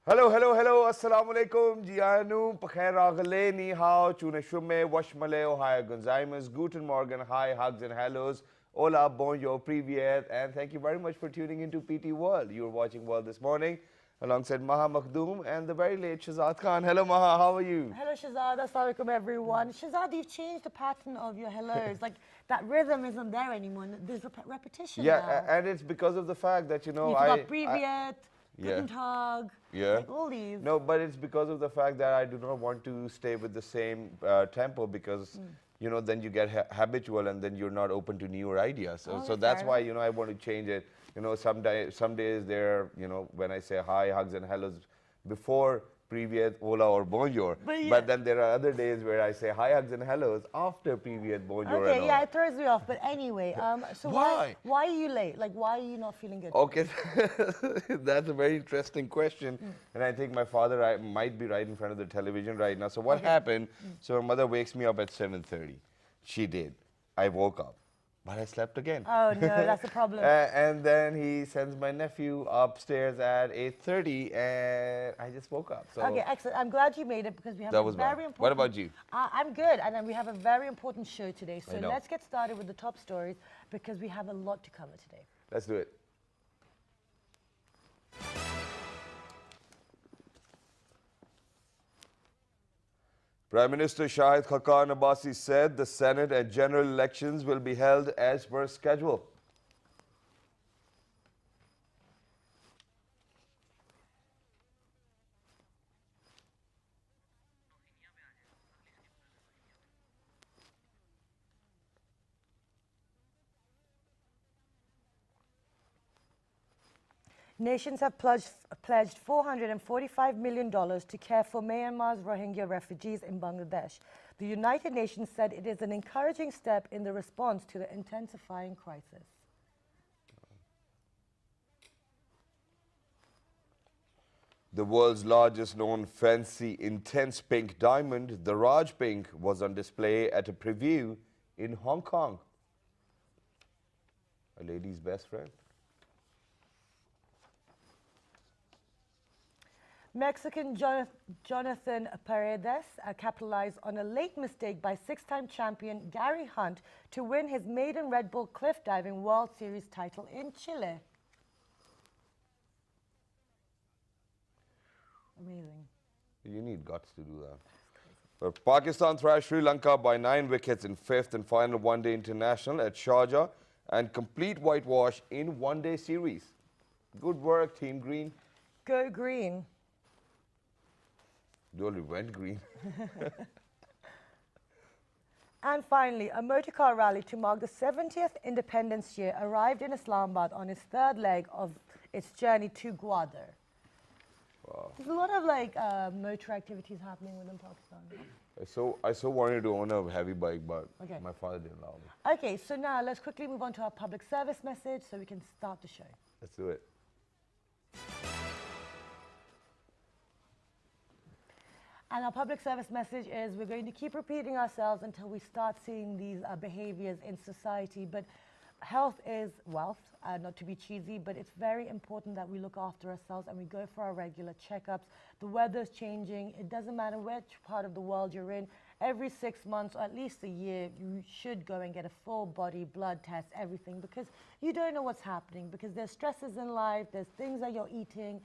Hello, hello, hello. Assalamu alaikum. Jianu, pakhair agale, ni hao, chune shume, washmale, ohio gonzaimas, guten morgen, hi, hugs and hellos. Hola, bonjour, privyet, and thank you very much for tuning into PT World. You were watching World this morning alongside Maha Makhdoom and the very late Shazad Khan. Hello, Maha, how are you? Hello, Shazad. Assalamu alaikum, everyone. Shazad, you've changed the pattern of your hellos. Like, that rhythm isn't there anymore. There's repetition now. And it's because of the fact that, You forgot privyet, guten tag, yeah. like all these. No, but it's because of the fact that I do not want to stay with the same tempo because, you know, then you get habitual and then you're not open to newer ideas. So that's why, you know, I want to change it. You know, some days there, you know, when I say hi, hugs and hellos before Privyet, Hola or Bonjour. But then there are other days where I say hi, hugs and hellos after Privyet, Bonjour. Okay, yeah, it throws me off. But anyway, so why are you late? Like, why are you not feeling good? Okay, that's a very interesting question. And I think my father might be right in front of the television right now. So what happened? So my mother wakes me up at 7:30. She did. I woke up. But I slept again. Oh, no, that's a problem. And then he sends my nephew upstairs at 8:30, and I just woke up. So okay, excellent. I'm glad you made it because we have a very important... What about you? I'm good, and then we have a very important show today. So let's get started with the top stories because we have a lot to cover today. Let's do it. Prime Minister Syed Abbasi said the Senate and general elections will be held as per schedule. Nations have pledged $445 million to care for Myanmar's Rohingya refugees in Bangladesh. The United Nations said it is an encouraging step in the response to the intensifying crisis. The world's largest known fancy intense pink diamond, the Raj Pink, was on display at a preview in Hong Kong. A lady's best friend. Mexican Jonathan Paredes capitalized on a late mistake by six-time champion Gary Hunt to win his maiden Red Bull cliff diving World Series title in Chile. Amazing. You need guts to do that. But Pakistan thrashed Sri Lanka by 9 wickets in fifth and final one-day international at Sharjah and complete whitewash in one-day series. Good work, Team Green. Go Green. You only went green. And finally, a motorcar rally to mark the 70th Independence Year arrived in Islamabad on its third leg of its journey to Gwadar. Wow. There's a lot of like motor activities happening within Pakistan. I so wanted to own a heavy bike, but my father didn't allow me. Okay, so now let's quickly move on to our public service message so we can start the show. Let's do it. And our public service message is we're going to keep repeating ourselves until we start seeing these behaviors in society. But health is wealth, not to be cheesy, but it's very important that we look after ourselves and we go for our regular checkups. The weather's changing. It doesn't matter which part of the world you're in. Every 6 months or at least a year, you should go and get a full body blood test, everything, because you don't know what's happening, because there's stresses in life, there's things that you're eating.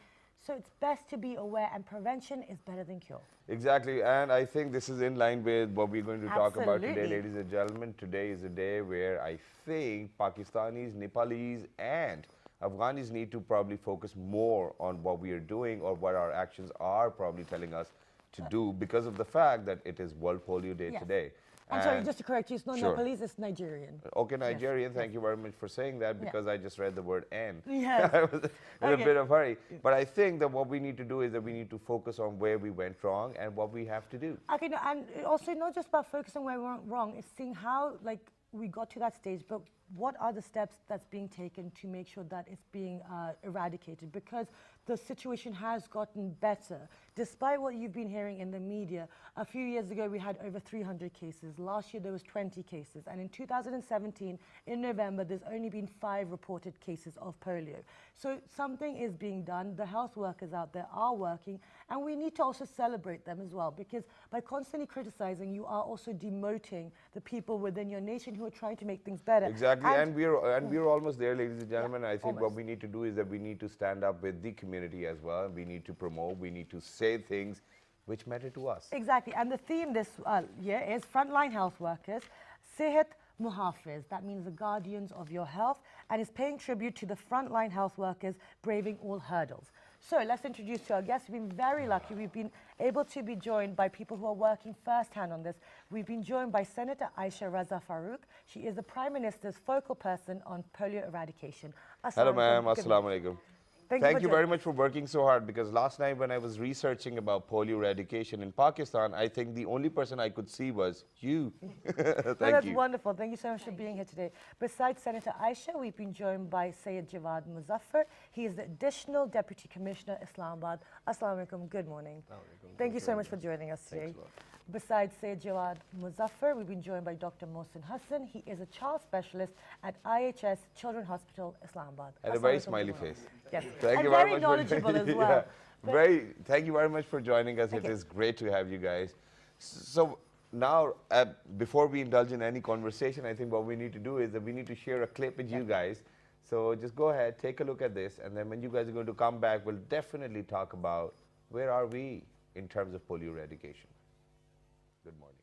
So it's best to be aware, and prevention is better than cure. Exactly, and I think this is in line with what we're going to talk about today, ladies and gentlemen. Today is a day where I think Pakistanis, Nepalis, and Afghanis need to probably focus more on what we are doing or what our actions are probably telling us to do because of the fact that it is World Polio Day today. I'm sorry, just to correct you, it's not Nepalese, it's Nigerian. Okay, Nigerian, thank you very much for saying that because I just read the word N. Yes. I was in a bit of a hurry. But I think that what we need to do is that we need to focus on where we went wrong and what we have to do. Okay, no, and also not just about focusing where we went wrong, it's seeing how like we got to that stage, but what are the steps that's being taken to make sure that it's being eradicated? Because the situation has gotten better. Despite what you've been hearing in the media, a few years ago we had over 300 cases. Last year there was 20 cases. And in 2017, in November, there's only been 5 reported cases of polio. So something is being done. The health workers out there are working. And we need to also celebrate them as well, because by constantly criticizing, you are also demoting the people within your nation who are trying to make things better. Exactly, and we're almost there, ladies and gentlemen. Yeah, I think what we need to do is that we need to stand up with the community as well. We need to promote, we need to say things which matter to us. Exactly, and the theme this year is frontline health workers, Syed Muhafiz. That means the guardians of your health, and is paying tribute to the frontline health workers braving all hurdles. So let's introduce to our guests. We've been very lucky. We've been able to be joined by people who are working firsthand on this. We've been joined by Senator Ayesha Raza Farouk. She is the Prime Minister's focal person on polio eradication. Hello, ma'am. Assalamu alaikum. Thank you very much for working so hard, because last night when I was researching about polio eradication in Pakistan, I think the only person I could see was you. That's wonderful. Thank you so much for being here today. Besides Senator Ayesha, we've been joined by Syed Jawad Muzaffar. He is the Additional Deputy Commissioner, Islamabad. Assalamu alaikum. Good morning. Thank you so much for joining us today. Besides Syed Jawad Muzaffar, we've been joined by Dr. Mohsin Hasan. He is a child specialist at Ayesha Children's Hospital, Islamabad. And a very smiley face. Yes, thank you very much knowledgeable as well. Yeah, thank you very much for joining us. Okay. It is great to have you guys. So now, before we indulge in any conversation, I think what we need to do is that we need to share a clip with you guys. So just go ahead, take a look at this, and then when you guys are going to come back, we'll definitely talk about where are we in terms of polio eradication. Good morning.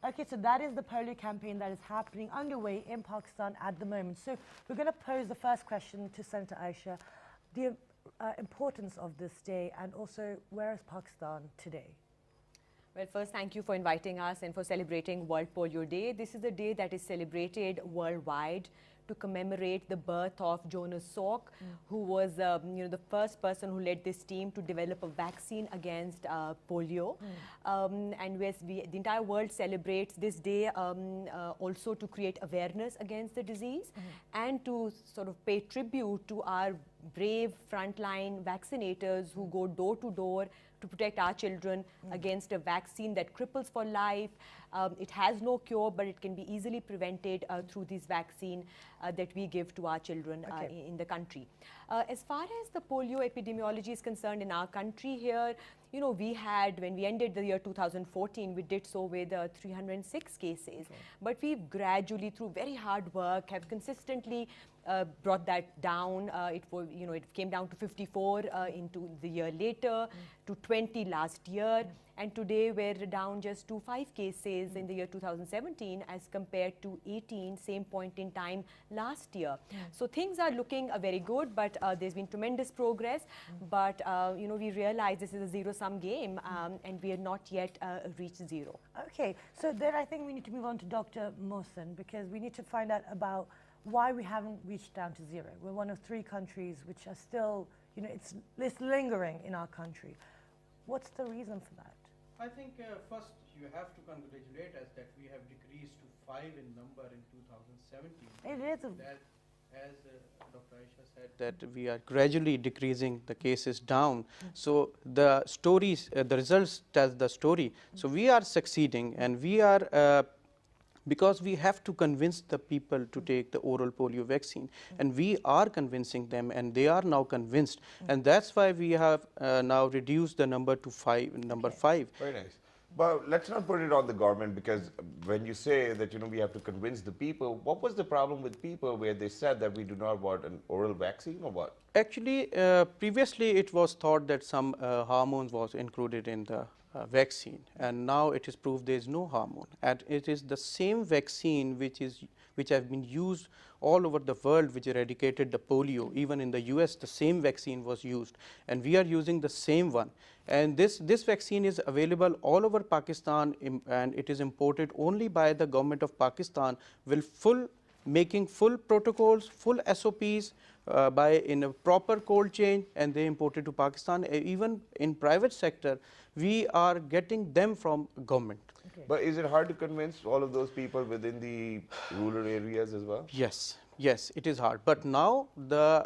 Okay, so that is the polio campaign that is happening underway in Pakistan at the moment. So we're going to pose the first question to Senator Ayesha, the importance of this day, and also where is Pakistan today? Well, first, thank you for inviting us and for celebrating World Polio Day. This is a day that is celebrated worldwide to commemorate the birth of Jonas Salk, who was the first person who led this team to develop a vaccine against polio. And the entire world celebrates this day also to create awareness against the disease and to sort of pay tribute to our brave frontline vaccinators who go door to door to protect our children against a vaccine that cripples for life. It has no cure, but it can be easily prevented through this vaccine that we give to our children in the country. As far as the polio epidemiology is concerned in our country here, you know, we had, when we ended the year 2014, we did so with 306 cases. But we've gradually, through very hard work, have consistently brought that down. It came down to 54 into the year later, to 20 last year, and today we're down just to 5 cases in the year 2017 as compared to 18 same point in time last year. So things are looking very good, but there's been tremendous progress. But you know, we realize this is a zero-sum game, and we are not yet reached zero. Okay, so then I think we need to move on to Dr. Mohsin, because we need to find out about why we haven't reached down to zero. We're one of 3 countries which are still, you know, it's lingering in our country. What's the reason for that? I think first you have to congratulate us that we have decreased to 5 in number in 2017. It is. as Dr. Ayesha said, that we are gradually decreasing the cases down. So the stories, the results tell the story. So we are succeeding, and we are because we have to convince the people to take the oral polio vaccine, and we are convincing them, and they are now convinced, and that's why we have now reduced the number to number five. Very nice. But let's not put it on the government, because when you say that, we have to convince the people, what was the problem with people where they said that we do not want an oral vaccine, or what? Actually, previously it was thought that some hormones was included in the vaccine, and now it is proved there is no hormone, and it is the same vaccine which have been used all over the world, which eradicated the polio. Even in the US, the same vaccine was used, and we are using the same one. And this vaccine is available all over Pakistan, and it is imported only by the government of Pakistan, making full protocols, full SOPs, in a proper cold chain, and they imported to Pakistan. Even in private sector, we are getting them from government. Okay. But is it hard to convince all of those people within the rural areas as well? Yes, yes, it is hard. But now,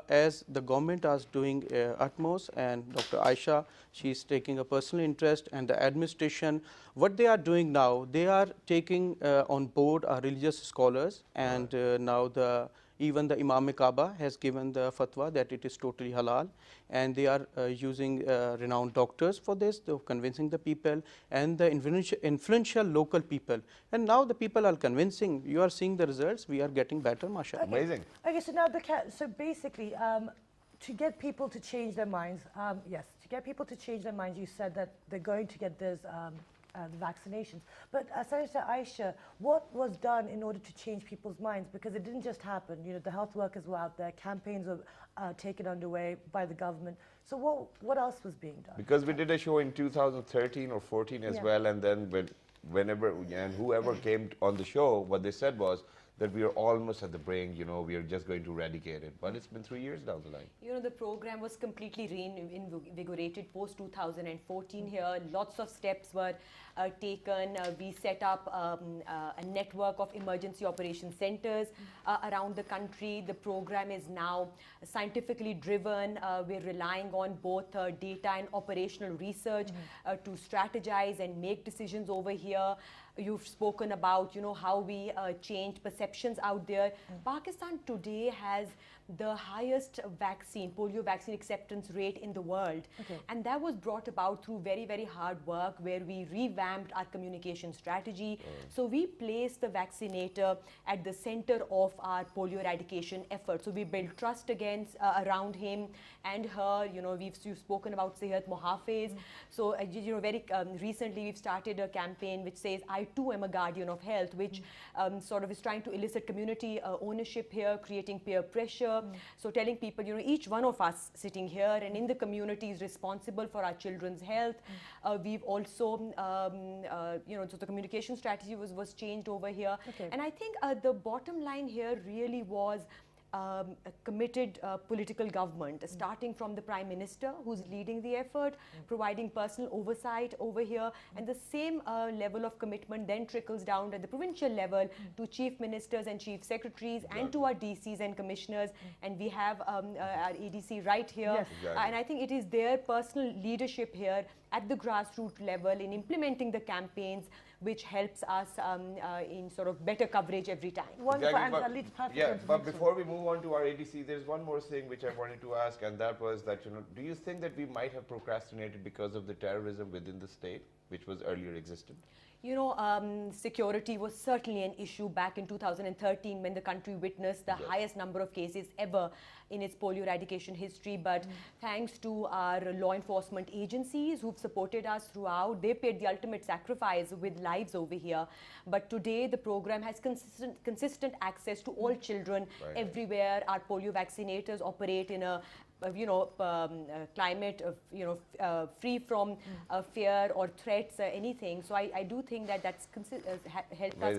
as the government is doing utmost, and Dr. Ayesha, she is taking a personal interest, and the administration, what they are doing now, they are taking on board our religious scholars, and now even the Imam Kaaba has given the fatwa that it is totally halal, and they are using renowned doctors for this, convincing the people, and the influential local people. And now the people are convincing. You are seeing the results. We are getting better, mashallah. Okay. Amazing. Okay, so now so basically, to get people to change their minds, to get people to change their minds, you said that they're going to get this the vaccinations. But Ayesha, what was done in order to change people's minds? Because it didn't just happen. The health workers were out there, campaigns were taken underway by the government. So what else was being done? Because we did a show in 2013 or 14 as well, and then whoever came on the show, what they said was that we are almost at the brink, we are just going to eradicate it. But it's been 3 years down the line. The program was completely reinvigorated post 2014 here. Lots of steps were taken. We set up a network of emergency operation centers around the country. The program is now scientifically driven. We're relying on both data and operational research to strategize and make decisions over here. You've spoken about, how we changed perceptions out there. Pakistan today has the highest polio vaccine acceptance rate in the world. Okay. And that was brought about through very, very hard work, where we revamped our communication strategy. So we placed the vaccinator at the center of our polio eradication effort. So we built trust around him and her. You've spoken about Syed Muhafiz. So, very recently we've started a campaign which says, I too am a guardian of health, which sort of is trying to elicit community ownership here, creating peer pressure. So telling people, each one of us sitting here and in the community is responsible for our children's health. We've also, so the communication strategy was changed over here. Okay. And I think the bottom line here really was a committed political government, starting from the Prime Minister, who's leading the effort, providing personal oversight over here, and the same level of commitment then trickles down at the provincial level to chief ministers and chief secretaries and to our DCs and commissioners, and we have our ADC right here. Yes. And I think it is their personal leadership here at the grassroots level in implementing the campaigns, which helps us in sort of better coverage every time. Wonderful, Exactly, and leads perfect yeah, into the but next before we move on to our ADC, there's one more thing which I wanted to ask, and that was that, do you think that we might have procrastinated because of the terrorism within the state, which was earlier existent? Security was certainly an issue back in 2013 when the country witnessed the highest number of cases ever in its polio eradication history. But thanks to our law enforcement agencies who've supported us throughout, they paid the ultimate sacrifice with lives over here. But today the program has consistent access to all children everywhere. Our polio vaccinators operate in a climate of, free from fear or threats, anything. So I do think that that's helped us,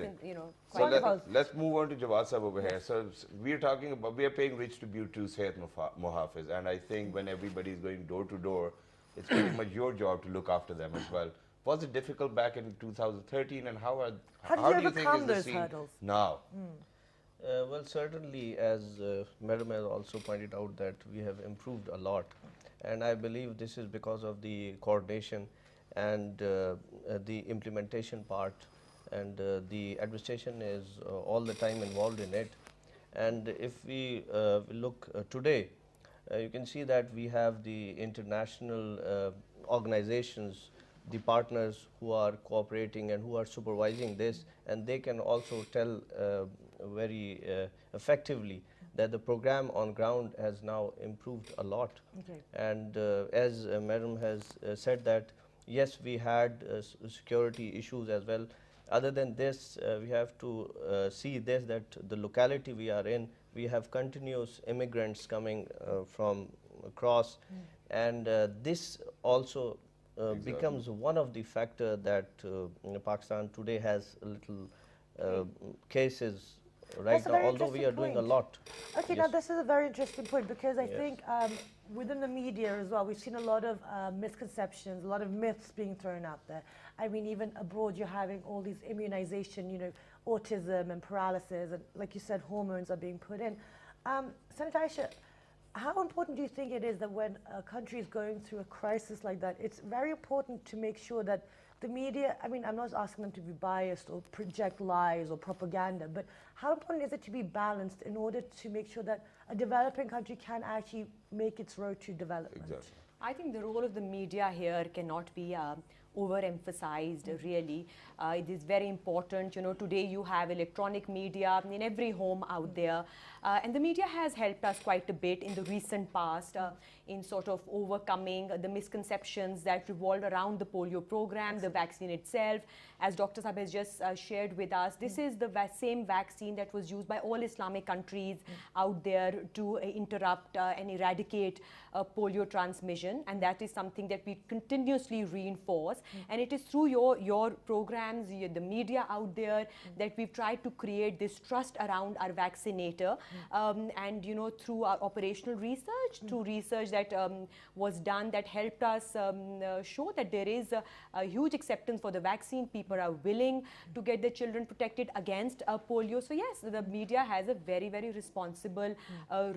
quite so let's move on to Jawad Sahab over here. So we are paying rich tribute to Syed Muhafiz, and I think when everybody is going door to door, it's pretty much your job to look after them as well. Was it difficult back in 2013, and how do you think is the scene now? Well, certainly, as Madam has also pointed out, that we have improved a lot, and I believe this is because of the coordination and the implementation part, and the administration is all the time involved in it. And if we look today, you can see that we have the international organizations, the partners who are cooperating and who are supervising this, and they can also tell very effectively that the program on ground has now improved a lot. Okay. And as Madam has said that, yes, we had security issues as well. Other than this, we have to see this, that the locality we are in, we have continuous immigrants coming from across, and this also becomes one of the factor that Pakistan today has a little cases right That's a now, very although we are interesting doing a point. lot. Okay, now this is a very interesting point because I think within the media as well, we've seen a lot of misconceptions, a lot of myths being thrown out there. I mean, even abroad, you're having all these immunization, you know, autism and paralysis, and like you said, hormones are being put in. Senator Ayesha, how important do you think it is that when a country is going through a crisis like that, it's very important to make sure that the media, I mean, I'm not asking them to be biased or project lies or propaganda, but how important is it to be balanced in order to make sure that a developing country can actually make its road to development? Exactly. I think the role of the media here cannot be overemphasized, really. It is very important. You know, today you have electronic media in every home out there. And the media has helped us quite a bit in the recent past in sort of overcoming the misconceptions that revolved around the polio program, the vaccine itself. As Dr. Saab has just shared with us, this is the same vaccine that was used by all Islamic countries out there to interrupt and eradicate polio transmission. And that is something that we continuously reinforce. And it is through your programs, the media out there, that we've tried to create this trust around our vaccinator. And, you know, through our operational research, through research that was done that helped us show that there is a huge acceptance for the vaccine. People are willing to get their children protected against polio. So yes, the media has a very, very responsible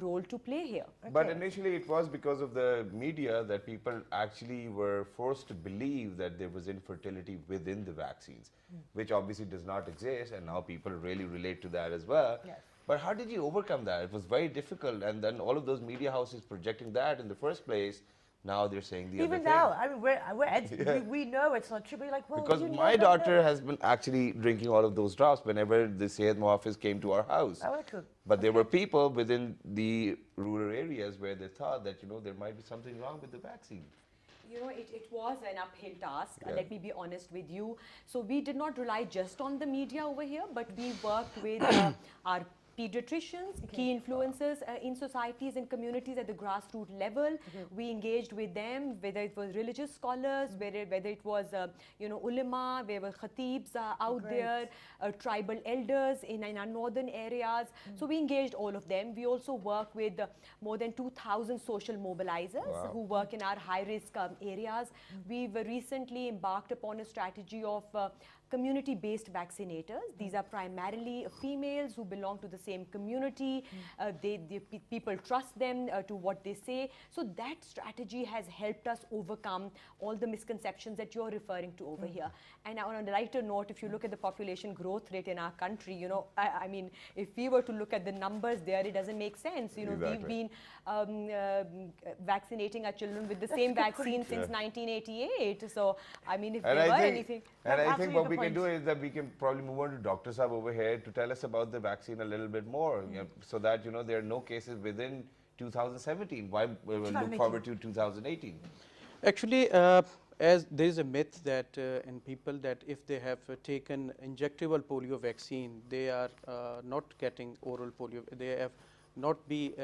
role to play here. Okay. But initially it was because of the media that people actually were forced to believe that there was infertility within the vaccines, which obviously does not exist, and now people really relate to that as well. Yes. But how did you overcome that? It was very difficult, and then all of those media houses projecting that in the first place, now they're saying the Even other now, thing. I mean, we know it's not true, but you're like, well, Because you my never daughter know. has been actually drinking all of those drops whenever the Syed Muhafiz came to our house. Oh, okay. But there were people within the rural areas where they thought that, you know, there might be something wrong with the vaccine. You know, it was an uphill task, Yeah. let me be honest with you. So we did not rely just on the media over here, but we worked with our pediatricians, key influencers in societies and communities at the grassroots level. We engaged with them, whether it was religious scholars, whether it was, you know, ulama, there were khatibs out there, tribal elders in our northern areas. So we engaged all of them. We also work with more than 2,000 social mobilizers who work in our high-risk areas. We've recently embarked upon a strategy of community-based vaccinators. These are primarily females who belong to the same community. People trust them to what they say. So that strategy has helped us overcome all the misconceptions that you're referring to over here. And on a lighter note, if you look at the population growth rate in our country, you know, I mean, if we were to look at the numbers there, it doesn't make sense. You know, we've been vaccinating our children with the same vaccine since 1988. So, I mean, if there were anything... And I think what we point. can do is that we can probably move on to Dr. Saab over here to tell us about the vaccine a little bit more, you know, so that, you know, there are no cases within 2017. Why we will look forward to 2018? Actually, as there is a myth that in people that if they have taken injectable polio vaccine, they are not getting oral polio. They have not be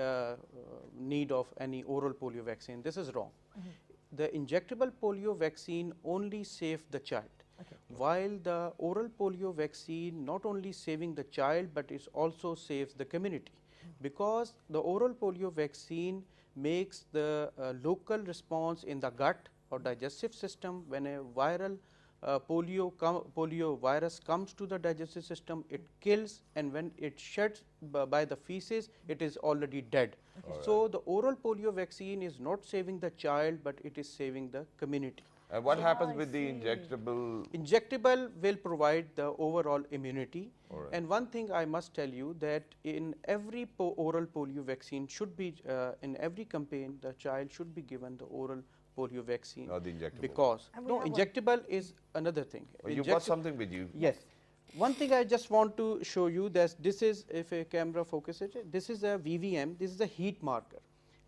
need of any oral polio vaccine. This is wrong. The injectable polio vaccine only saves the child. While the oral polio vaccine not only saving the child, but it also saves the community, because the oral polio vaccine makes the local response in the gut or digestive system when a viral polio virus comes to the digestive system, it kills, and when it sheds by the feces, it is already dead. Okay. So the oral polio vaccine is not saving the child, but it is saving the community. And what happens with the injectable? Injectable will provide the overall immunity. Right. And one thing I must tell you that in every oral polio vaccine should be, in every campaign, the child should be given the oral polio vaccine. Not the injectable. Because, no, injectable is another thing. Oh, you got something with you? Yes. One thing I just want to show you that this is, if a camera focuses it, this is a VVM, this is a heat marker.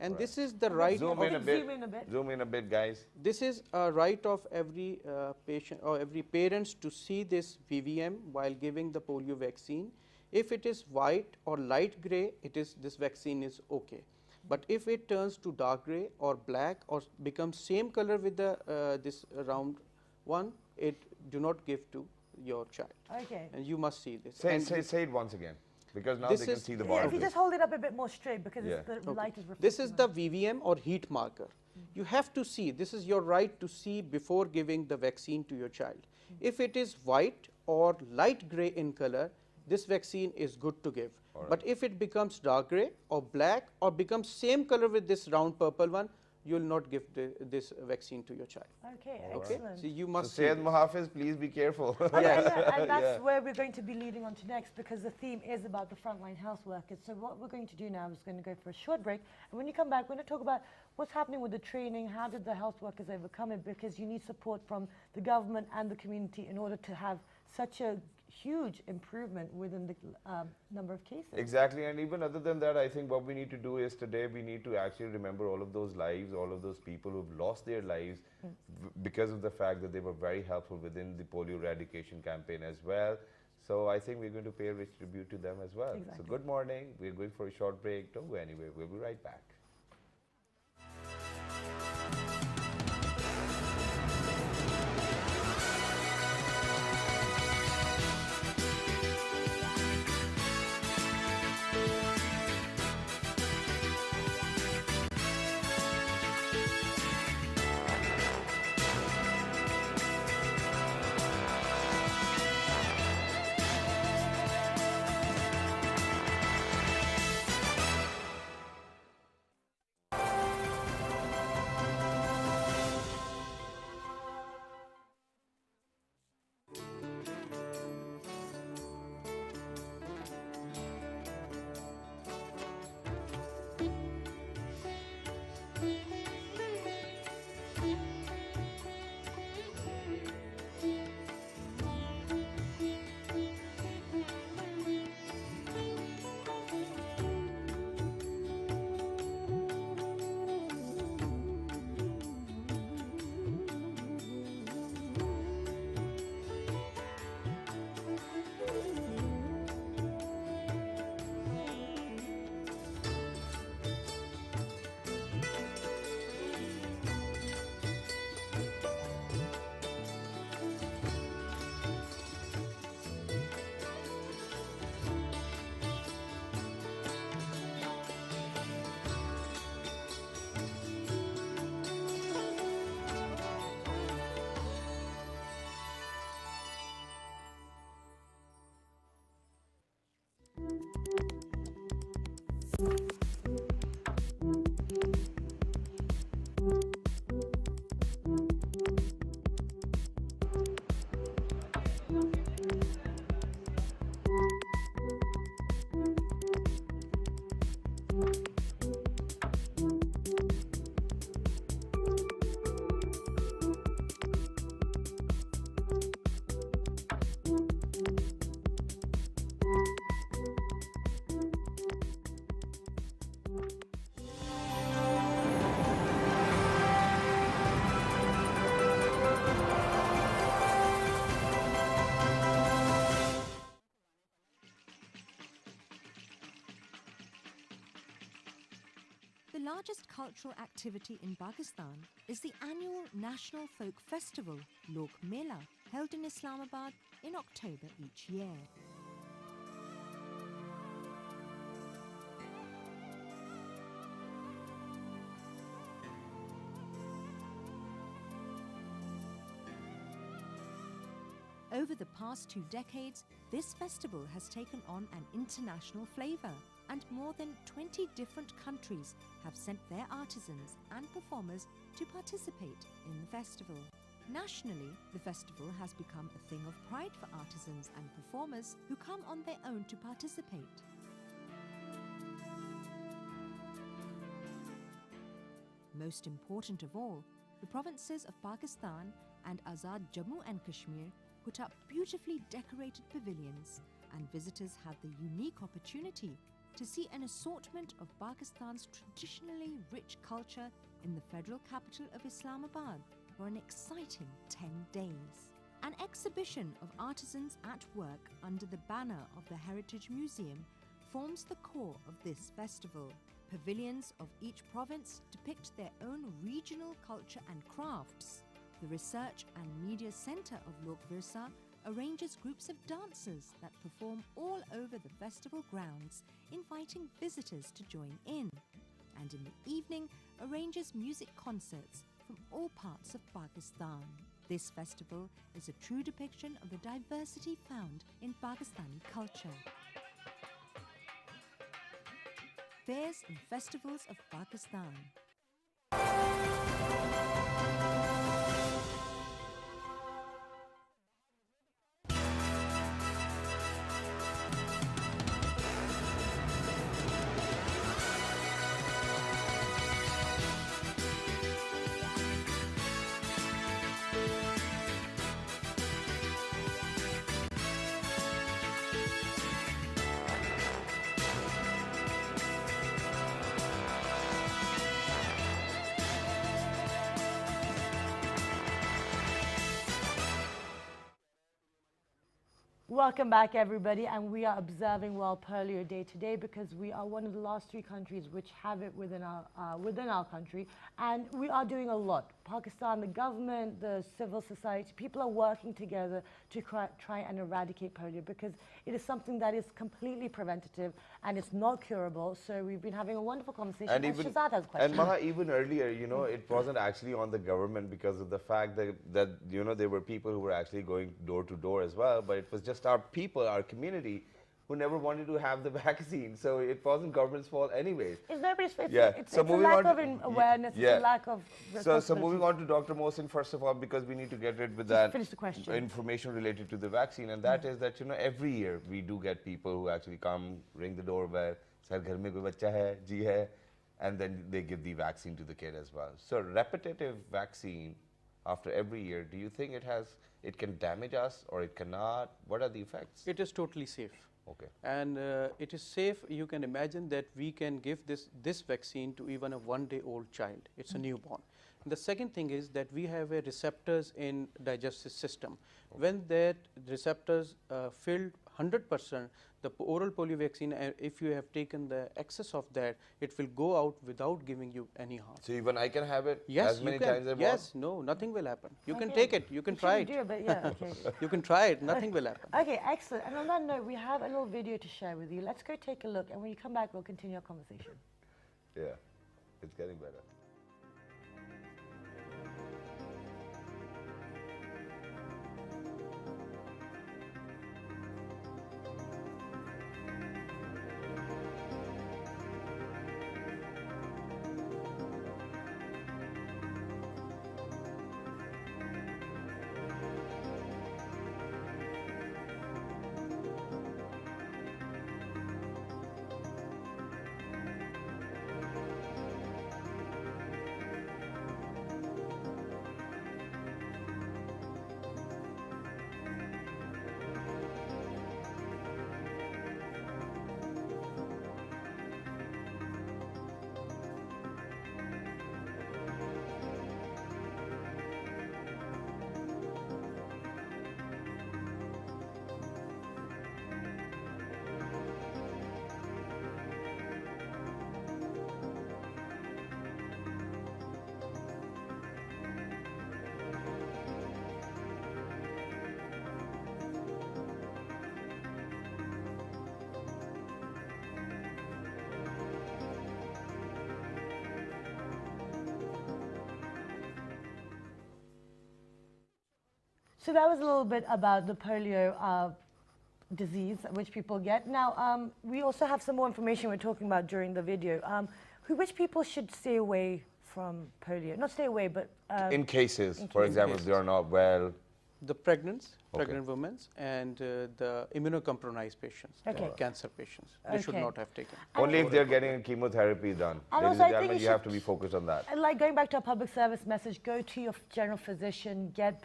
And this is the right Zoom in a bit. Zoom in a bit, guys. This is a right of every patient or every parents to see this VVM while giving the polio vaccine. If it is white or light gray, this vaccine is okay. But if it turns to dark gray or black or becomes same color with the this round one, it do not give to your child. Okay. And you must see this. Say it once again. Because now they can see the bottom. If you just hold it up a bit more straight, because the light is reflecting. This is the VVM or heat marker. You have to see, this is your right to see before giving the vaccine to your child. If it is white or light gray in color, this vaccine is good to give. But if it becomes dark gray or black or becomes same color with this round purple one, you will not give this vaccine to your child. Okay, excellent. So you must Syed Muhafiz, please be careful. And that's where we're going to be leading on to next, because the theme is about the frontline health workers. So what we're going to do now is going to go for a short break. And when you come back, we're going to talk about what's happening with the training, how did the health workers overcome it, because you need support from the government and the community in order to have such a huge improvement within the number of cases. Exactly, and even other than that, I think what we need to do is today we need to actually remember all of those lives, all of those people who've lost their lives because of the fact that they were very helpful within the polio eradication campaign as well. So I think we're going to pay a rich tribute to them as well. Exactly. So good morning, we're going for a short break. Don't go anywhere, we'll be right back. The largest cultural activity in Pakistan is the annual National Folk Festival, Lok Mela, held in Islamabad in October each year. Over the past 2 decades, this festival has taken on an international flavour, and more than 20 different countries have sent their artisans and performers to participate in the festival. Nationally, the festival has become a thing of pride for artisans and performers who come on their own to participate. Most important of all, the provinces of Pakistan and Azad Jammu and Kashmir put up beautifully decorated pavilions, and visitors had the unique opportunity to see an assortment of Pakistan's traditionally rich culture in the federal capital of Islamabad for an exciting 10 days. An exhibition of artisans at work under the banner of the Heritage Museum forms the core of this festival. Pavilions of each province depict their own regional culture and crafts. The Research and Media Centre of Lok Virsa arranges groups of dancers that perform all over the festival grounds, inviting visitors to join in, and in the evening arranges music concerts from all parts of Pakistan. This festival is a true depiction of the diversity found in Pakistani culture. Fairs and Festivals of Pakistan. Welcome back, everybody, and we are observing World Polio Day today because we are one of the last 3 countries which have it within our country, and we are doing a lot. Pakistan, the government, the civil society, people are working together to try and eradicate polio because it is something that is completely preventative and it's not curable. So we've been having a wonderful conversation. And even, Shazad has a question. and Maha, even earlier, you know, it wasn't actually on the government because of the fact that you know, there were people who were actually going door to door as well, but it was just our people, our community, who never wanted to have the vaccine. So it wasn't government's fault anyways. It's nobody's fault. Yeah. It's So a moving lack on of awareness, yeah. it's a lack of So moving on to Dr. Mohsin, first of all, because we need to get rid with that finish the question. information related to the vaccine, and that is that, you know, every year we do get people who actually come, ring the doorbell, say, "Ghar mein koi bachcha hai, ji hai," and then they give the vaccine to the kid as well. So repetitive vaccine after every year, do you think it can damage us or it cannot? What are the effects? It is totally safe. Okay. And it is safe. You can imagine that we can give this vaccine to even a 1-day-old child. It's a newborn. And the second thing is that we have a receptors in digestive system. Okay. When that receptors filled 100%, the oral polio vaccine, if you have taken the excess of that, it will go out without giving you any harm. So even I can have it as many you can. times as I want? Yes, no, nothing will happen. You can take it, you can try it. Do, but yeah, okay. You can try it, nothing will happen. Okay, excellent. And on that note, we have a little video to share with you. Let's go take a look, and when you come back, we'll continue our conversation. Yeah, it's getting better. So that was a little bit about the polio disease which people get. Now, we also have some more information we're talking about during the video. Which people should stay away from polio? Not stay away, but... in cases, for example, if they are not well. The pregnant women, and the immunocompromised patients, cancer patients, they should not have taken. Only if they're getting chemotherapy done. And Ladies also, and I think gentlemen, you have to be focused on that. And like going back to a public service message, go to your general physician, get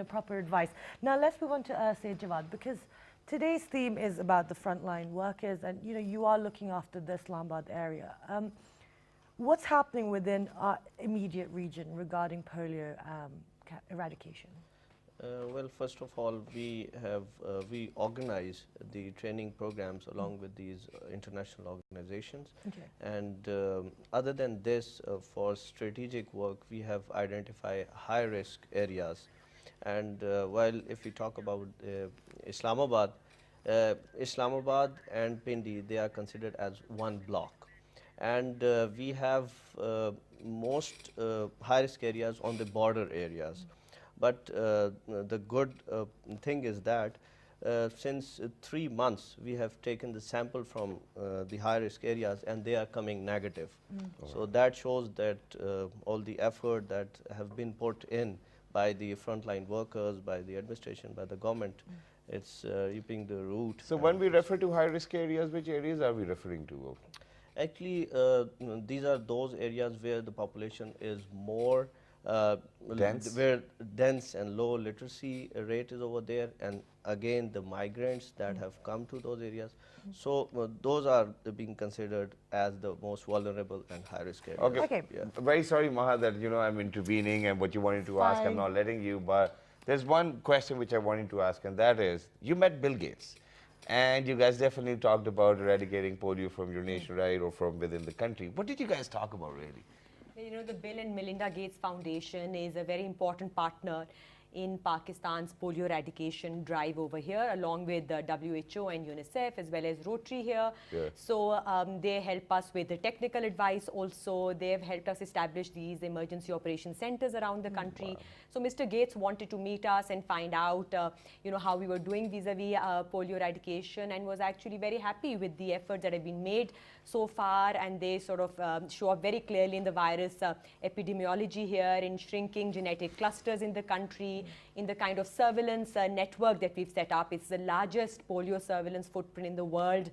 proper advice. Now let's move on to Syed Jawad, because today's theme is about the frontline workers, and you are looking after the Islamabad area. What's happening within our immediate region regarding polio eradication? Well, first of all, we organize the training programs along with these international organizations. Okay. And other than this, for strategic work, we have identified high-risk areas. And while if we talk about Islamabad and Pindi, they are considered as one block. And we have most high-risk areas on the border areas. But the good thing is that since 3 months, we have taken the sample from the high-risk areas, and they are coming negative. So that shows that all the effort that have been put in by the frontline workers, by the administration, by the government, it's reaping the root. So when we refer to high-risk areas, which areas are we referring to? Actually, these are those areas where the population is more dense? Where dense and low literacy rate is over there, and again the migrants that have come to those areas. So those are being considered as the most vulnerable and high risk areas. Okay. Yeah. Very sorry, Maha, that I'm intervening and what you wanted to ask, I'm not letting you. But there's one question which I wanted to ask, and that is, you met Bill Gates, and you guys definitely talked about eradicating polio from your nation, right, or from within the country. What did you guys talk about, really? The Bill and Melinda Gates Foundation is a very important partner in Pakistan's polio eradication drive over here, along with the WHO and UNICEF, as well as Rotary here. Yeah. So they help us with the technical advice also. They have helped us establish these emergency operation centers around the country. Wow. So Mr. Gates wanted to meet us and find out, how we were doing vis-a-vis polio eradication, and was actually very happy with the efforts that have been made so far, and they sort of show up very clearly in the virus epidemiology here, in shrinking genetic clusters in the country, in the kind of surveillance network that we've set up. It's the largest polio surveillance footprint in the world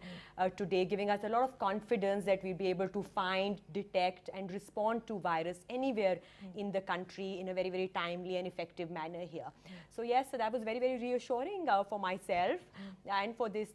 today, giving us a lot of confidence that we'll be able to find, detect, and respond to virus anywhere in the country in a very, very timely and effective manner here. So yes, so that was very, very reassuring for myself and for this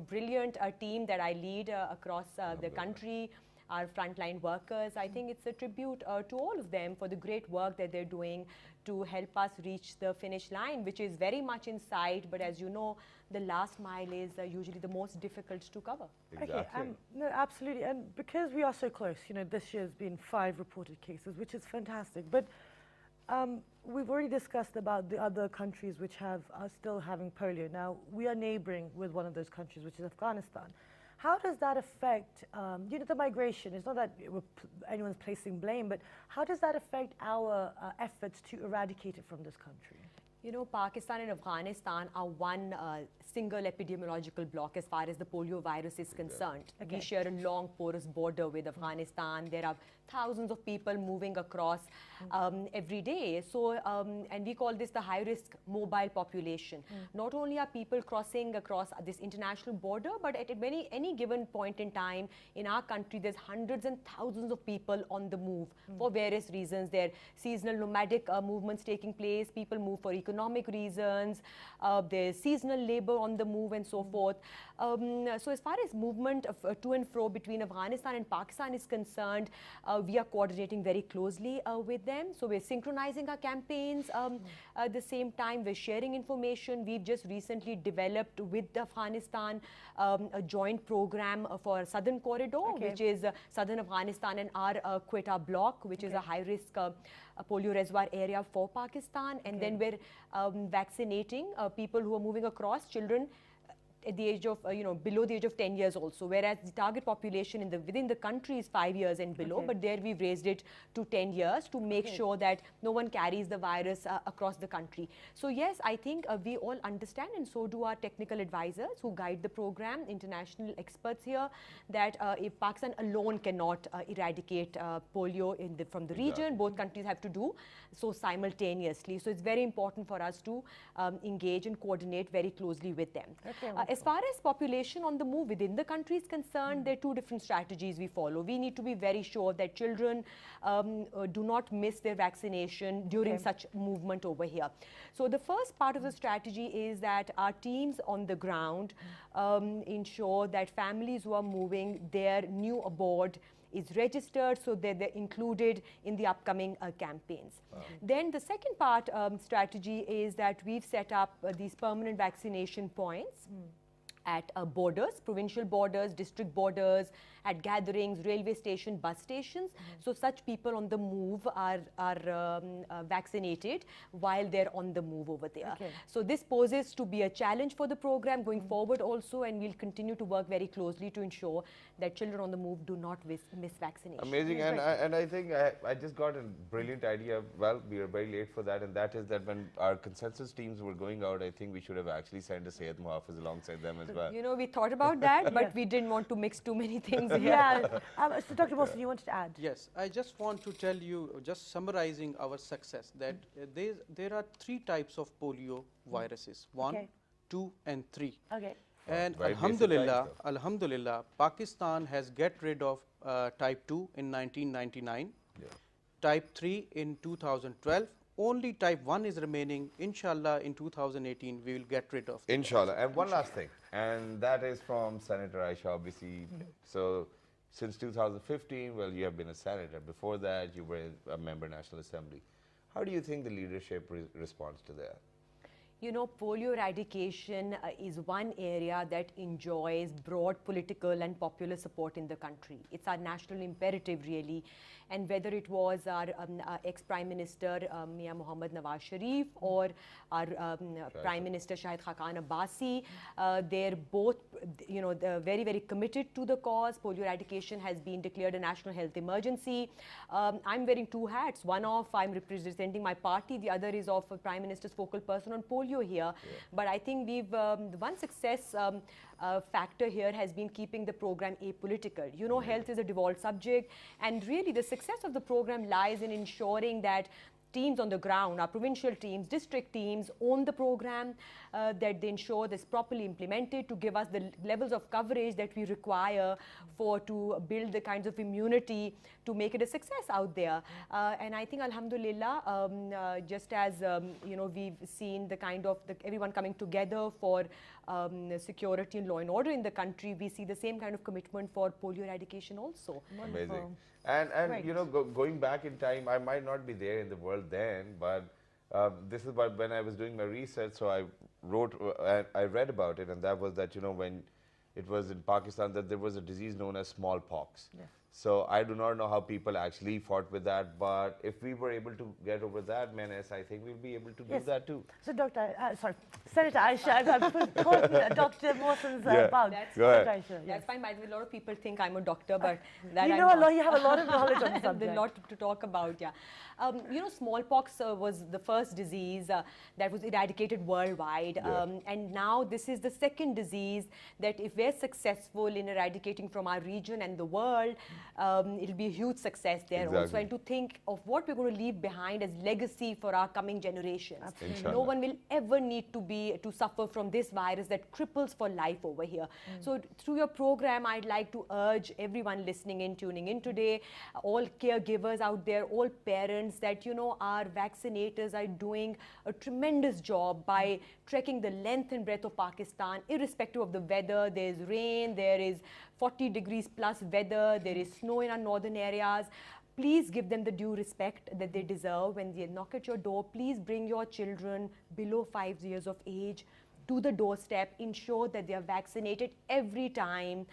brilliant team that I lead across the country, our frontline workers. I think it's a tribute to all of them for the great work that they're doing to help us reach the finish line, which is very much in sight, but as you know, the last mile is usually the most difficult to cover. Exactly. Okay, no, absolutely, and because we are so close, this year's been 5 reported cases, which is fantastic, but we've already discussed about the other countries which are still having polio. Now, we are neighboring with one of those countries, which is Afghanistan. How does that affect, the migration? It's not that anyone's placing blame, but how does that affect our efforts to eradicate it from this country? Pakistan and Afghanistan are one single epidemiological block as far as the polio virus is concerned. Okay. We share a long porous border with Afghanistan. There are thousands of people moving across every day. So, and we call this the high-risk mobile population. Not only are people crossing across this international border, but at any given point in time in our country, there's hundreds and thousands of people on the move for various reasons. There are seasonal nomadic movements taking place. People move for economic reasons. There's seasonal labor on the move and so forth. So as far as movement of, to and fro between Afghanistan and Pakistan is concerned, we are coordinating very closely with them. So we're synchronizing our campaigns. At the same time, we're sharing information. We've just recently developed with Afghanistan a joint program for Southern Corridor, which is Southern Afghanistan and our Quetta block, which is a high-risk polio reservoir area for Pakistan. And then we're vaccinating people who are moving across, children at the age of, below the age of 10 years also, whereas the target population within the country is 5 years and below, but there we've raised it to 10 years to make sure that no one carries the virus across the country. So yes, I think we all understand, and so do our technical advisors who guide the program, international experts here, that if Pakistan alone cannot eradicate polio from the region, both countries have to do so simultaneously. So it's very important for us to engage and coordinate very closely with them. As far as population on the move within the country is concerned, there are two different strategies we follow. We need to be very sure that children do not miss their vaccination during such movement over here. So the first part of the strategy is that our teams on the ground ensure that families who are moving, their new abode is registered so that they're included in the upcoming campaigns. Then the second part strategy is that we've set up these permanent vaccination points at borders, provincial borders, district borders, at gatherings, railway station, bus stations. So such people on the move are vaccinated while they're on the move over there. So this poses to be a challenge for the program going forward also, and we'll continue to work very closely to ensure that children on the move do not miss vaccination. Amazing, and I think I just got a brilliant idea. Well, we are very late for that, and that is that when our consensus teams were going out, I think we should have actually sent a Syed Muhafiz alongside them as well. You know, we thought about that, but we didn't want to mix too many things here. So Dr. Mohsin, you wanted to add? Yes, I just want to tell you, just summarizing our success, that there are 3 types of polio viruses, 1, 2 and 3. And Alhamdulillah, Pakistan has get rid of type 2 in 1999, type 3 in 2012, only type 1 is remaining. Inshallah, in 2018, we will get rid of it. Inshallah. And one last thing, and that is from Senator Ayesha, obviously. So, since 2015, well, you have been a senator. Before that, you were a member of National Assembly. How do you think the leadership responds to that? You know, polio eradication is one area that enjoys broad political and popular support in the country. It's our national imperative, really. And whether it was our ex-Prime Minister, Mia Muhammad Nawaz Sharif, or our Prime Minister, Syed Abbasi, they're both, they're very, very committed to the cause. Polio eradication has been declared a national health emergency. I'm wearing 2 hats. One of, I'm representing my party. The other is of a Prime Minister's focal person on polio here. But I think we've, one success factor here has been keeping the program apolitical. You know, health is a devolved subject, and really the success of the program lies in ensuring that teams on the ground, our provincial teams, district teams own the program, that they ensure this properly implemented to give us the levels of coverage that we require to build the kinds of immunity to make it a success out there. And I think Alhamdulillah, just as we've seen the kind of everyone coming together for security and law and order in the country, we see the same kind of commitment for polio eradication also. Amazing. And going back in time, I might not be there in the world then, but this is when I was doing my research, so I read about it, and that was that, when it was in Pakistan, that there was a disease known as smallpox. So I do not know how people actually fought with that, but if we were able to get over that menace, I think we'll be able to do that too. So Senator Ayesha, I've called Dr. Mohsin's bug. Go ahead. That's fine. By the way, a lot of people think I'm a doctor, but that you have a lot of knowledge on the subject. A lot to talk about, smallpox was the first disease that was eradicated worldwide, and now this is the second disease that if we're successful in eradicating from our region and the world, it'll be a huge success there also, and to think of what we're going to leave behind as legacy for our coming generations. No one will ever need to suffer from this virus that cripples for life over here. So through your program, I'd like to urge everyone listening in, tuning in today, all caregivers out there, all parents, that our vaccinators are doing a tremendous job by trekking the length and breadth of Pakistan, irrespective of the weather. There's rain, there is 40 degrees plus weather, there is snow in our northern areas. Please give them the due respect that they deserve when they knock at your door. Please bring your children below 5 years of age to the doorstep. Ensure that they are vaccinated every time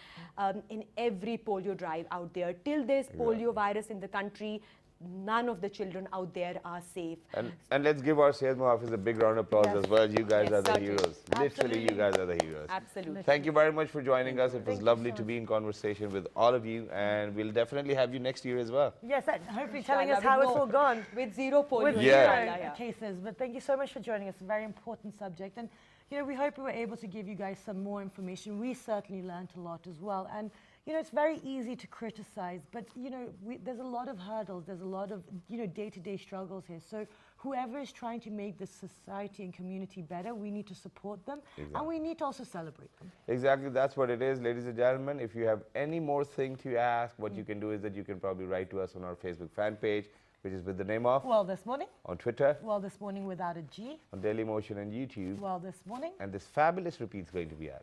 in every polio drive out there. Till there's polio virus in the country, none of the children out there are safe. And let's give our Syed Muhafiz a big round of applause as well. You guys are the certainly. heroes. Literally, you guys are the heroes. Absolutely. Thank you very much for joining us. It was lovely to be in conversation with all of you, and we'll definitely have you next year as well. Yes, and hopefully telling us how it's all gone. With zero polio. With zero cases. But thank you so much for joining us. A very important subject. And, you know, we hope we were able to give you guys some more information. We certainly learned a lot as well. And, you know, it's very easy to criticize, but, you know, there's a lot of hurdles. There's a lot of, you know, day-to-day struggles here. So whoever is trying to make this society and community better, we need to support them. And we need to also celebrate them. Exactly. That's what it is, ladies and gentlemen. If you have any more thing to ask, what you can do is that you can probably write to us on our Facebook fan page, which is with the name of Well This Morning. On Twitter. Well This Morning without a G. On Daily Motion and YouTube. Well This Morning. And this fabulous repeat's going to be at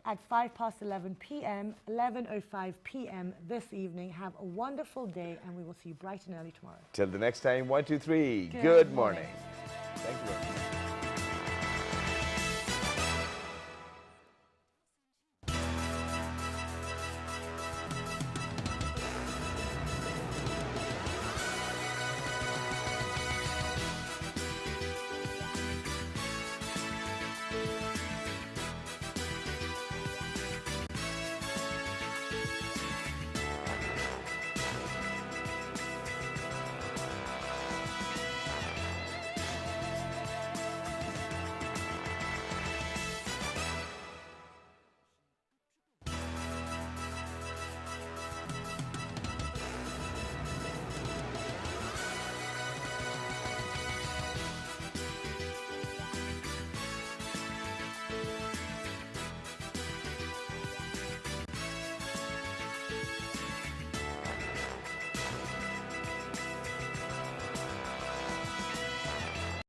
11 p.m., 11:05 p.m. this evening. Have a wonderful day, and we will see you bright and early tomorrow. Till the next time, 1, 2, 3. Good morning. Thank you very much.